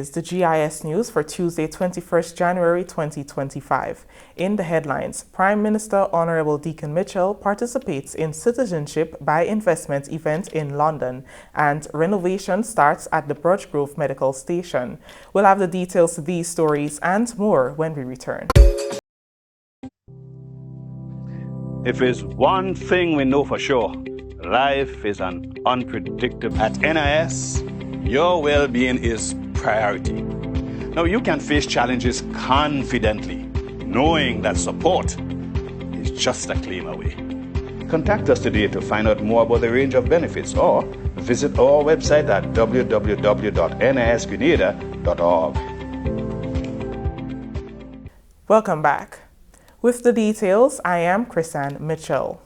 Is the GIS news for Tuesday, 21st January 2025. In the headlines, Prime Minister Honorable Deacon Mitchell participates in Citizenship by Investment event in London, and renovation starts at the Birch Grove Medical Station. We'll have the details to these stories and more when we return. If there's one thing we know for sure, life is an unpredictable. At NIS, your well-being is priority. Now you can face challenges confidently, knowing that support is just a claim away. Contact us today to find out more about the range of benefits or visit our website at www.nisgrenada.org. Welcome back. With the details, I am Chrisanne Mitchell.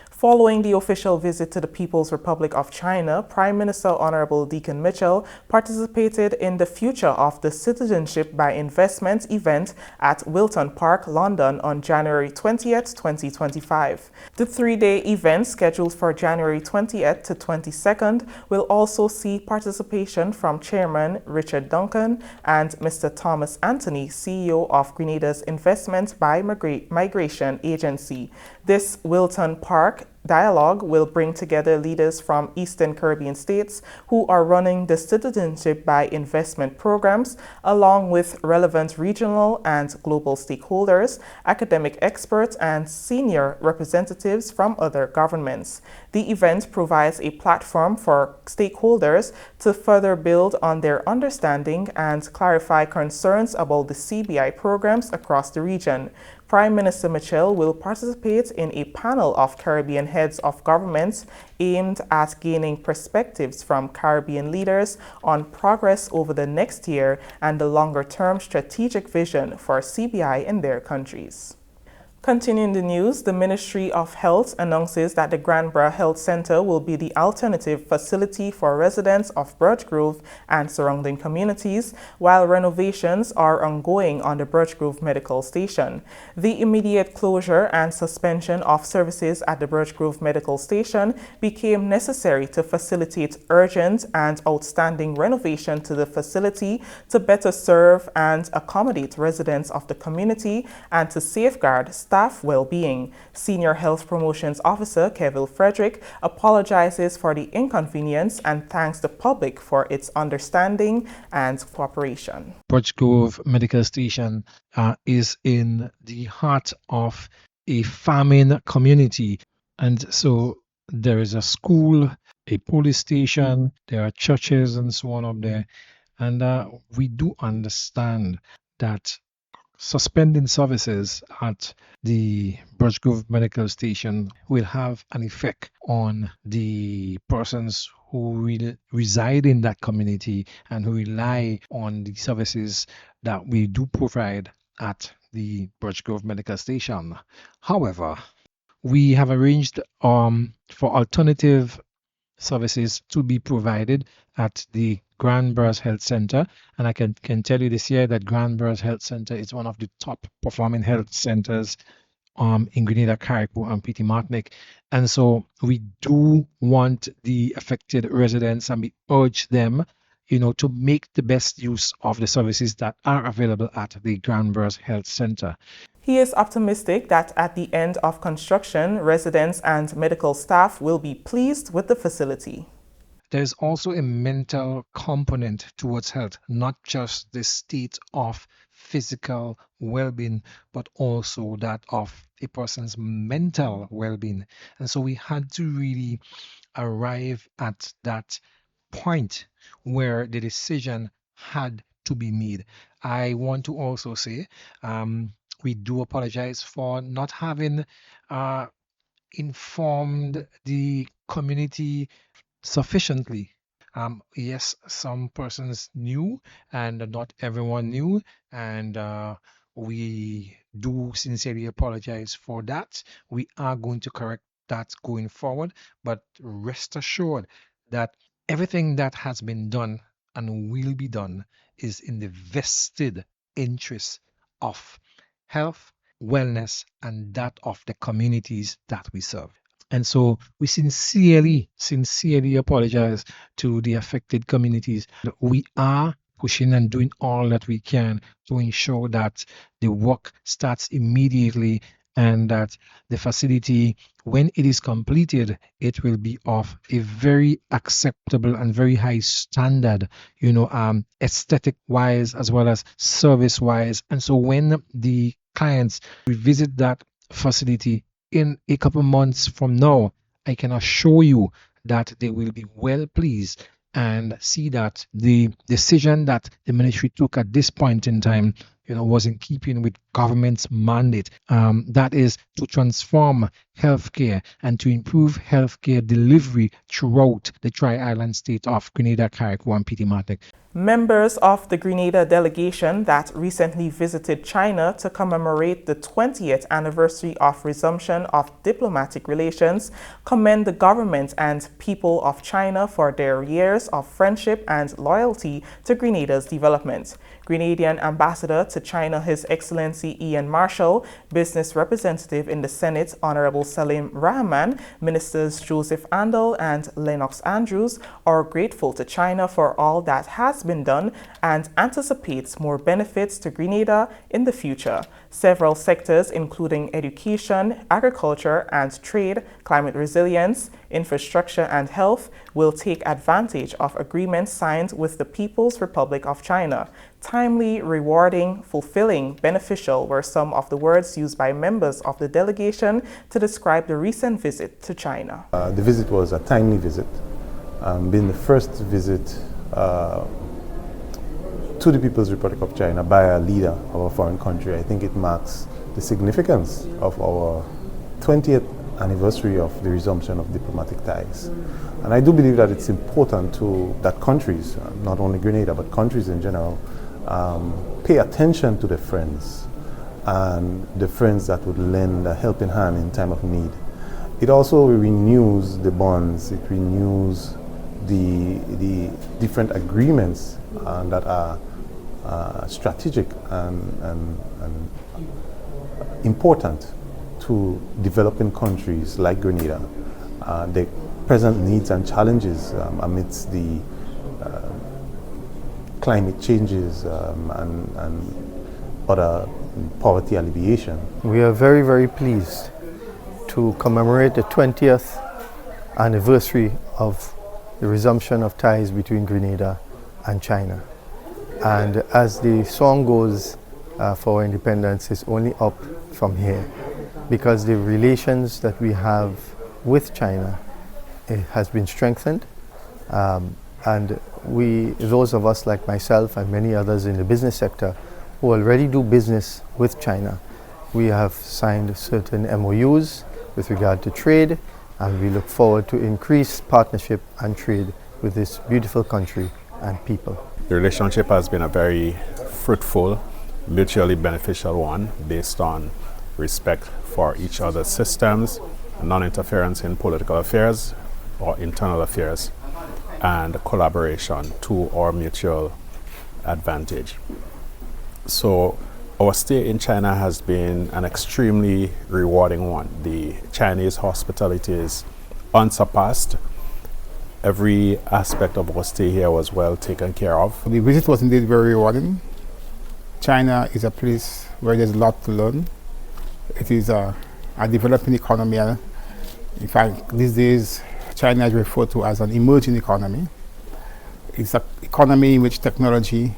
Following the official visit to the People's Republic of China, Prime Minister Honorable Deacon Mitchell participated in the Future of the Citizenship by Investment event at Wilton Park, London on January 20th, 2025. The three-day event, scheduled for January 20th to 22nd, will also see participation from Chairman Richard Duncan and Mr. Thomas Anthony, CEO of Grenada's Investment by Migration Agency. This Wilton Park dialogue will bring together leaders from Eastern Caribbean states who are running the Citizenship by Investment programs, along with relevant regional and global stakeholders, academic experts, and senior representatives from other governments. The event provides a platform for stakeholders to further build on their understanding and clarify concerns about the CBI programs across the region. Prime Minister Mitchell will participate in a panel of Caribbean heads of governments aimed at gaining perspectives from Caribbean leaders on progress over the next year and the longer-term strategic vision for CBI in their countries. Continuing the news, the Ministry of Health announces that the Granborough Health Centre will be the alternative facility for residents of Birch Grove and surrounding communities, while renovations are ongoing on the Birch Grove Medical Station. The immediate closure and suspension of services at the Birch Grove Medical Station became necessary to facilitate urgent and outstanding renovation to the facility to better serve and accommodate residents of the community and to safeguard staff well-being. Senior Health Promotions Officer Kevin Frederick apologizes for the inconvenience and thanks the public for its understanding and cooperation. Birch Grove Medical Station is in the heart of a farming community, and so there is a school, a police station, there are churches and so on up there, and we do understand that suspending services at the Birch Grove Medical Station will have an effect on the persons who will reside in that community and who rely on the services that we do provide at the Birch Grove Medical Station. However, we have arranged for alternative services to be provided at the Granborough Health Centre, and I can tell you this year that Granborough Health Centre is one of the top performing health centres in Grenada, Carriacou, and Petit Martinique. And so we do want the affected residents, and we urge them, to make the best use of the services that are available at the Granborough Health Centre. He is optimistic that at the end of construction, residents and medical staff will be pleased with the facility. There's also a mental component towards health, not just the state of physical well-being, but also that of a person's mental well-being. And so we had to really arrive at that point where the decision had to be made. I want to also say we do apologize for not having informed the community sufficiently. Yes, some persons knew and not everyone knew, and we do sincerely apologize for that. We are going to correct that going forward, but rest assured that everything that has been done and will be done is in the vested interest of health, wellness, and that of the communities that we serve. And so we sincerely apologize to the affected communities. We are pushing and doing all that we can to ensure that the work starts immediately and that the facility, when it is completed, it will be of a very acceptable and very high standard, aesthetic wise as well as service wise. And so when the clients visit that facility in a couple months from now, I can assure you that they will be well pleased and see that the decision that the ministry took at this point in time, was in keeping with government's mandate. That is to transform healthcare and to improve healthcare delivery throughout the Tri-Island state of Grenada, Carriacou, and Petite Martinique. Members of the Grenada delegation that recently visited China to commemorate the 20th anniversary of resumption of diplomatic relations commend the government and people of China for their years of friendship and loyalty to Grenada's development. Grenadian Ambassador to China, His Excellency Ian Marshall, Business Representative in the Senate, Honorable Salim Rahman, Ministers Joseph Andal and Lennox Andrews are grateful to China for all that has been done and anticipates more benefits to Grenada in the future. Several sectors, including education, agriculture and trade, climate resilience, infrastructure and health, will take advantage of agreements signed with the People's Republic of China. Timely, rewarding, fulfilling, beneficial were some of the words used by members of the delegation to describe the recent visit to China. The visit was a timely visit, being the first visit to the People's Republic of China by a leader of a foreign country. I think it marks the significance of our 20th anniversary of the resumption of diplomatic ties. And I do believe that it's important that countries, not only Grenada, but countries in general, pay attention to their friends and the friends that would lend a helping hand in time of need. It also renews the bonds, it renews the different agreements that are strategic and important to developing countries like Grenada. The present needs and challenges amidst the climate changes and other poverty alleviation. We are very, very pleased to commemorate the 20th anniversary of the resumption of ties between Grenada and China. And as the song goes, for independence is only up from here, because the relations that we have with China has been strengthened, and those of us like myself and many others in the business sector who already do business with China, we have signed certain MOUs with regard to trade, and we look forward to increased partnership and trade with this beautiful country and people. The relationship has been a very fruitful, mutually beneficial one based on respect for each other's systems, non-interference in political affairs or internal affairs, and collaboration to our mutual advantage. So our stay in China has been an extremely rewarding one. The Chinese hospitality is unsurpassed. Every aspect of our stay here was well taken care of. The visit was indeed very rewarding. China is a place where there's a lot to learn. It is a developing economy. In fact, these days, China is referred to as an emerging economy. It's an economy in which technology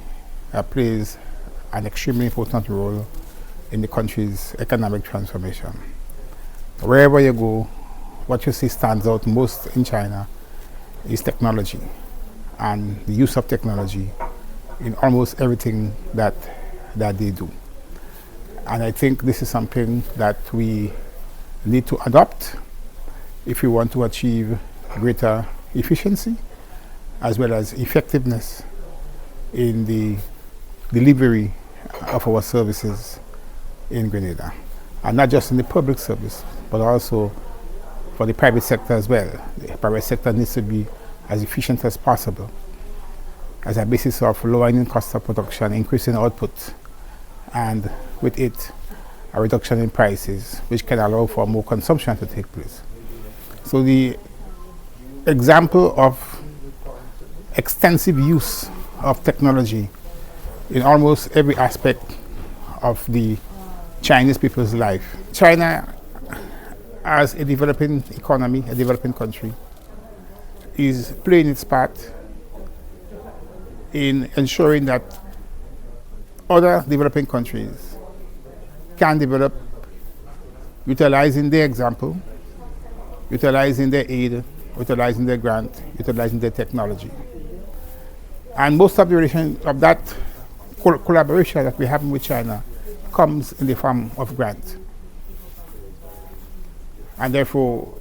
plays an extremely important role in the country's economic transformation. Wherever you go, what you see stands out most in China is technology and the use of technology in almost everything that they do. And I think this is something that we need to adopt if we want to achieve greater efficiency as well as effectiveness in the delivery of our services in Grenada. And not just in the public service, but also for the private sector as well. The private sector needs to be as efficient as possible as a basis of lowering cost of production, increasing output, and with it, a reduction in prices, which can allow for more consumption to take place. So the example of extensive use of technology in almost every aspect of the Chinese people's life. China, as a developing economy, a developing country, is playing its part in ensuring that other developing countries can develop, utilizing their example, utilizing their aid, utilizing their grant, utilizing their technology. And most of the relation of that collaboration that we have with China comes in the form of grant. And therefore,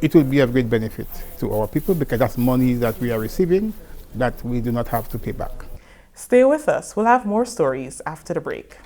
it will be of great benefit to our people because that's money that we are receiving that we do not have to pay back. Stay with us. We'll have more stories after the break.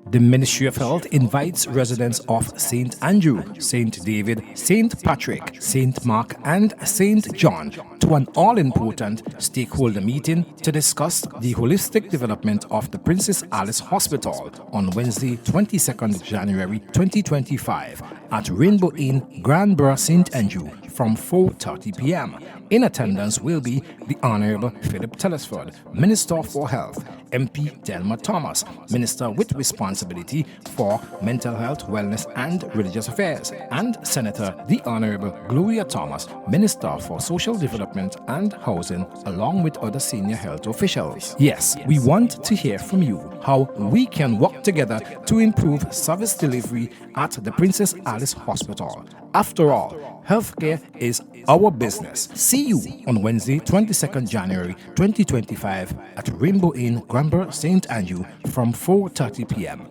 The Ministry of Health invites residents of St. Andrew, St. David, St. Patrick, St. Mark, and St. John to an all-important stakeholder meeting to discuss the holistic development of the Princess Alice Hospital on Wednesday, 22nd January 2025 at Rainbow Inn, Granborough, St. Andrew from 4:30 p.m. In attendance will be the Honorable Philip Telesford, Minister for Health, MP Delma Thomas, Minister with responsibility for mental health, wellness and religious affairs, and Senator the Honorable Gloria Thomas, Minister for Social Development and Housing, along with other senior health officials. Yes, we want to hear from you how we can work together to improve service delivery at the Princess Alice Hospital. After all, healthcare is our business. See you on Wednesday, 22nd January 2025 at Rainbow Inn, Granborough, St. Andrew from 4:30 p.m.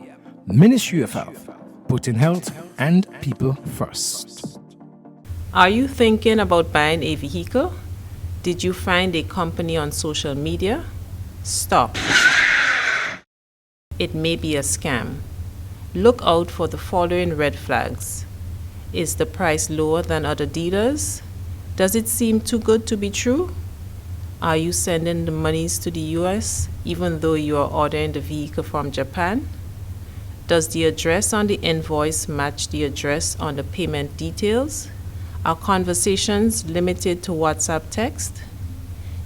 Ministry of Health, putting health and people first. Are you thinking about buying a vehicle? Did you find a company on social media? Stop. It may be a scam. Look out for the following red flags. Is the price lower than other dealers? Does it seem too good to be true? Are you sending the monies to the US even though you are ordering the vehicle from Japan? Does the address on the invoice match the address on the payment details? Are conversations limited to WhatsApp text?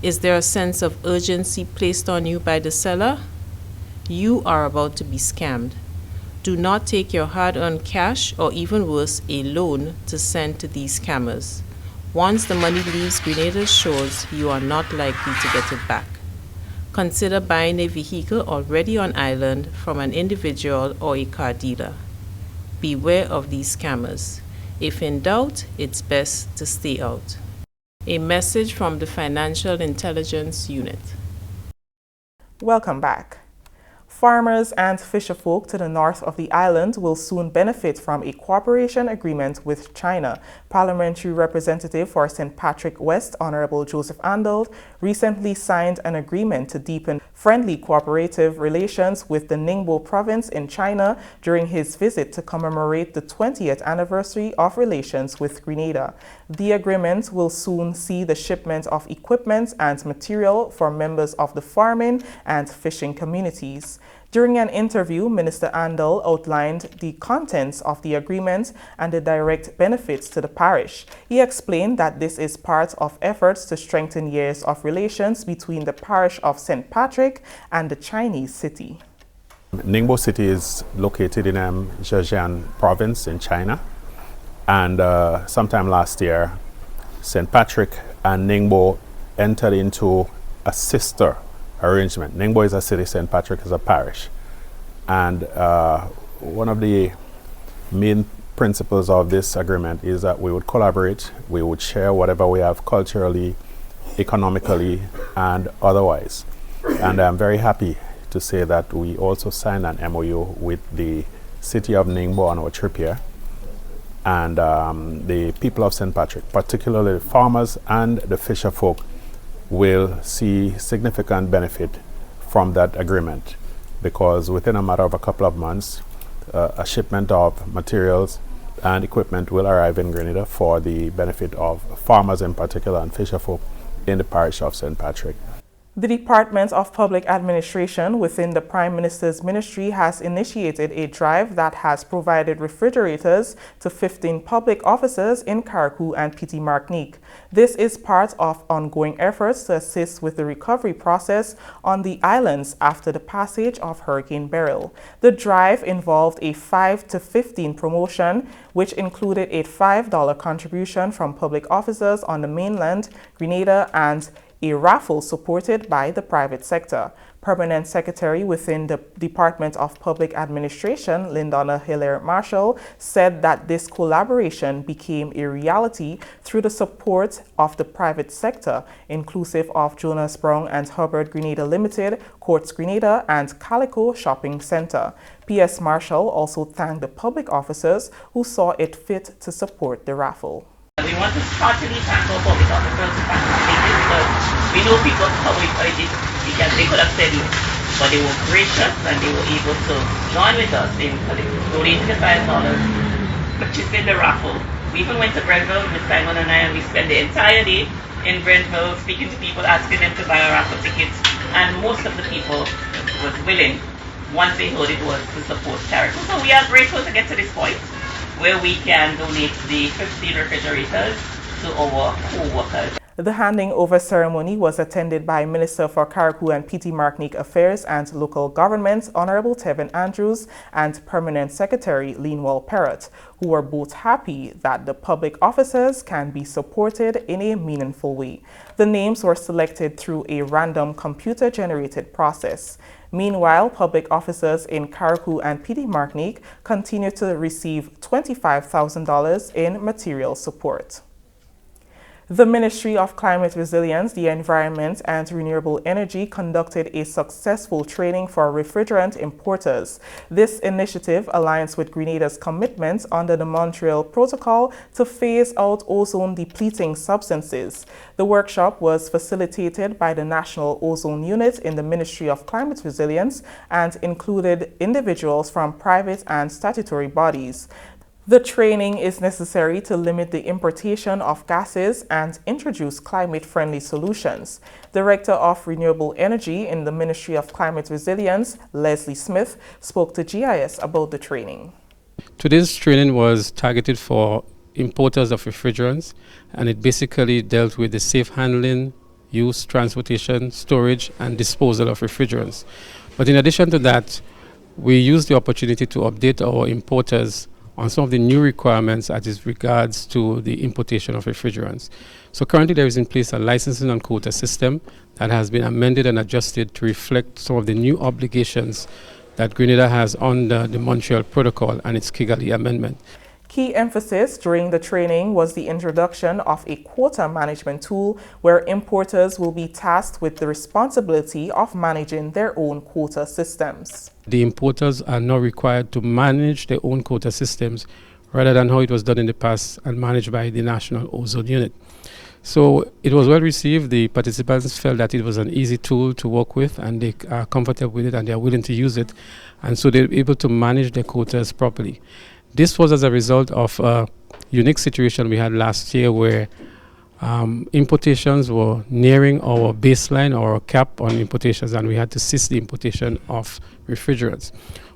Is there a sense of urgency placed on you by the seller? You are about to be scammed. Do not take your hard-earned cash or even worse, a loan to send to these scammers. Once the money leaves Grenada's shores, you are not likely to get it back. Consider buying a vehicle already on island from an individual or a car dealer. Beware of these scammers. If in doubt, it's best to stay out. A message from the Financial Intelligence Unit. Welcome back. Farmers and fisherfolk to the north of the island will soon benefit from a cooperation agreement with China. Parliamentary Representative for St. Patrick West, Honorable Joseph Andold, recently signed an agreement to deepen friendly cooperative relations with the Ningbo province in China during his visit to commemorate the 20th anniversary of relations with Grenada. The agreement will soon see the shipment of equipment and material for members of the farming and fishing communities. During an interview, Minister Andal outlined the contents of the agreement and the direct benefits to the parish. He explained that this is part of efforts to strengthen years of relations between the parish of St. Patrick and the Chinese city. Ningbo city is located in GIS province in China, and sometime last year, St. Patrick and Ningbo entered into a sister arrangement. Ningbo is a city, St. Patrick is a parish. And one of the main principles of this agreement is that we would collaborate, we would share whatever we have culturally, economically, and otherwise. And I'm very happy to say that we also signed an MOU with the city of Ningbo on our trip here. And the people of St. Patrick, particularly the farmers and the fisherfolk, will see significant benefit from that agreement, because within a matter of a couple of months, a shipment of materials and equipment will arrive in Grenada for the benefit of farmers in particular and fisherfolk in the parish of St. Patrick. The Department of Public Administration within the Prime Minister's ministry has initiated a drive that has provided refrigerators to 15 public offices in Carriacou and Petite Martinique. This is part of ongoing efforts to assist with the recovery process on the islands after the passage of Hurricane Beryl. The drive involved a 5 to 15 promotion, which included a $5 contribution from public officers on the mainland, Grenada, and a raffle supported by the private sector. Permanent Secretary within the Department of Public Administration, Lindonna Hilaire Marshall, said that this collaboration became a reality through the support of the private sector, inclusive of Jonas Brown and Hubbard Grenada Limited, Courts Grenada, and Calico Shopping Center. P.S. Marshall also thanked the public officers who saw it fit to support the raffle. We want to heartily thank our public officers who participated because we know people how they could have said no, but they were gracious and they were able to join with us in donating the $5, participating in the raffle. We even went to Brentville with Simon and I, and we spent the entire day in Brentville speaking to people, asking them to buy a raffle tickets, and most of the people was willing, once they heard it was, to support Carriacou. So we are grateful to get to this point where we can donate the 15 refrigerators to our co-workers. The handing over ceremony was attended by Minister for Carriacou and Petite Martinique Affairs and Local Government, Honorable Tevin Andrews, and Permanent Secretary Leenwell Perrott, who were both happy that the public officers can be supported in a meaningful way. The names were selected through a random computer-generated process. Meanwhile, public officers in Carriacou and Petite Martinique continue to receive $25,000 in material support. The Ministry of Climate Resilience, the Environment and Renewable Energy conducted a successful training for refrigerant importers. This initiative aligns with Grenada's commitments under the Montreal Protocol to phase out ozone-depleting substances. The workshop was facilitated by the National Ozone Unit in the Ministry of Climate Resilience and included individuals from private and statutory bodies. The training is necessary to limit the importation of gases and introduce climate-friendly solutions. Director of Renewable Energy in the Ministry of Climate Resilience, Leslie Smith, spoke to GIS about the training. Today's training was targeted for importers of refrigerants, and it basically dealt with the safe handling, use, transportation, storage, and disposal of refrigerants. But in addition to that, we used the opportunity to update our importers on some of the new requirements as regards to the importation of refrigerants. So currently there is in place a licensing and quota system that has been amended and adjusted to reflect some of the new obligations that Grenada has under the Montreal Protocol and its Kigali Amendment. Key emphasis during the training was the introduction of a quota management tool where importers will be tasked with the responsibility of managing their own quota systems. The importers are now required to manage their own quota systems rather than how it was done in the past and managed by the National Ozone Unit. So it was well received. The participants felt that it was an easy tool to work with and they are comfortable with it and they are willing to use it. And so they're able to manage their quotas properly. This was as a result of a unique situation we had last year where importations were nearing our baseline or our cap on importations, and we had to cease the importation of refrigerants.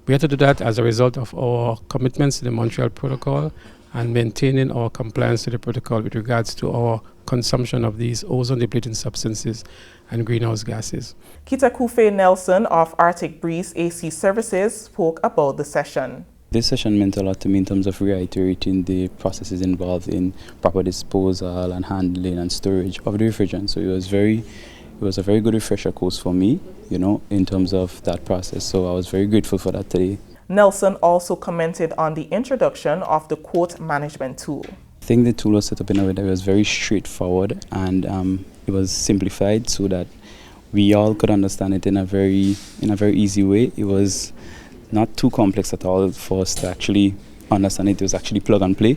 We had to do that as a result of our commitments to the Montreal Protocol and maintaining our compliance to the protocol with regards to our consumption of these ozone-depleting substances and greenhouse gases. Kitakufe Nelson of Arctic Breeze AC Services spoke about the session. This session meant a lot to me in terms of reiterating the processes involved in proper disposal and handling and storage of the refrigerant. So it was a very good refresher course for me, in terms of that process. So I was very grateful for that today. Nelson also commented on the introduction of the quote management tool. I think the tool was set up in a way that was very straightforward and it was simplified so that we all could understand it in a very easy way. It was not too complex at all for us to actually understand it. It was actually plug and play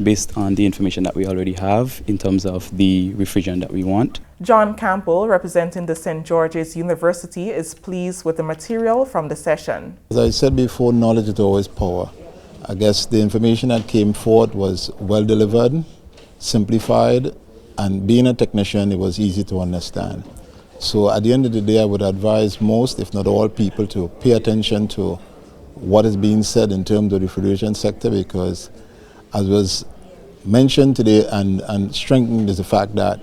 based on the information that we already have in terms of the refrigerant that we want. John Campbell, representing the St. George's University, is pleased with the material from the session. As I said before, knowledge is always power. I guess the information that came forth was well delivered, simplified, and being a technician, it was easy to understand. So at the end of the day, I would advise most, if not all people, to pay attention to what is being said in terms of the refrigeration sector, because as was mentioned today and strengthened is the fact that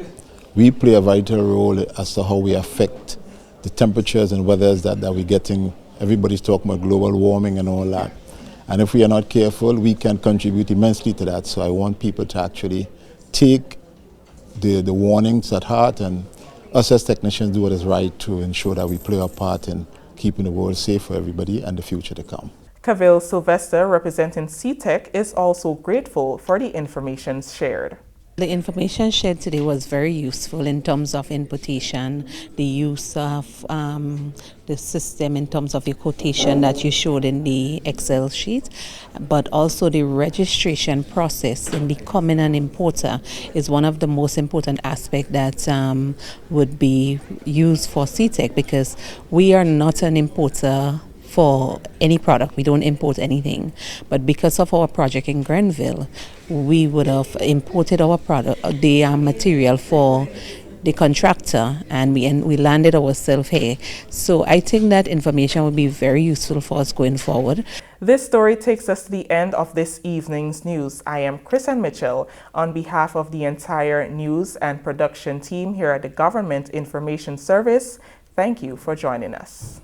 we play a vital role as to how we affect the temperatures and weathers that we're getting. Everybody's talking about global warming and all that. And if we are not careful, we can contribute immensely to that. So I want people to actually take the warnings at heart, and us as technicians do what is right to ensure that we play our part in keeping the world safe for everybody and the future to come. Kavil Sylvester, representing CTEC, is also grateful for the information shared. The information shared today was very useful in terms of inputation, the use of the system in terms of the quotation that you showed in the Excel sheet, but also the registration process in becoming an importer is one of the most important aspects that would be used for CTEC, because we are not an importer for any product. We don't import anything. But because of our project in Grenville, we would have imported our product, the material for the contractor, and we landed ourselves here. So I think that information would be very useful for us going forward. This story takes us to the end of this evening's news. I am Chrisanne Mitchell. On behalf of the entire news and production team here at the Government Information Service, thank you for joining us.